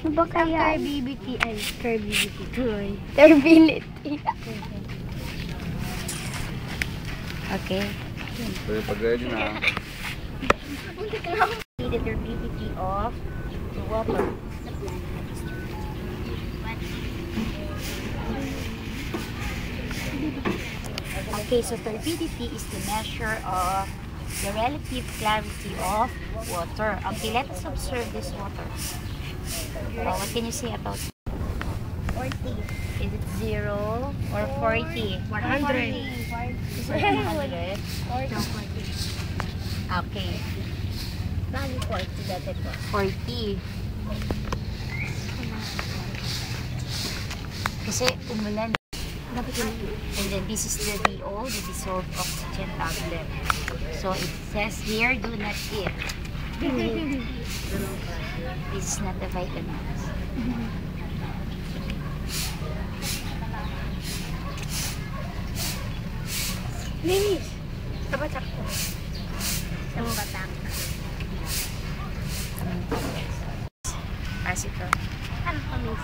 Ano ba kaya? Turbidity. Ay, turbidity. Turbidity. Okay. Pwede pag-ready na. The turbidity of the water. Okay, so turbidity is the measure of the relative clarity of water. Okay, let us observe this water. What can you say about it? 40. Is it 0 or 40? 100. Is it 100? 40. Okay. Lagi 40 dati ko. 40. Kasi umulan. And then this is the DO, the dissolved oxygen tablet. So it says here, do not eat. This is not the vitamins. Linis. Kabatak ko. Isang batak. As ito. Ano kamis?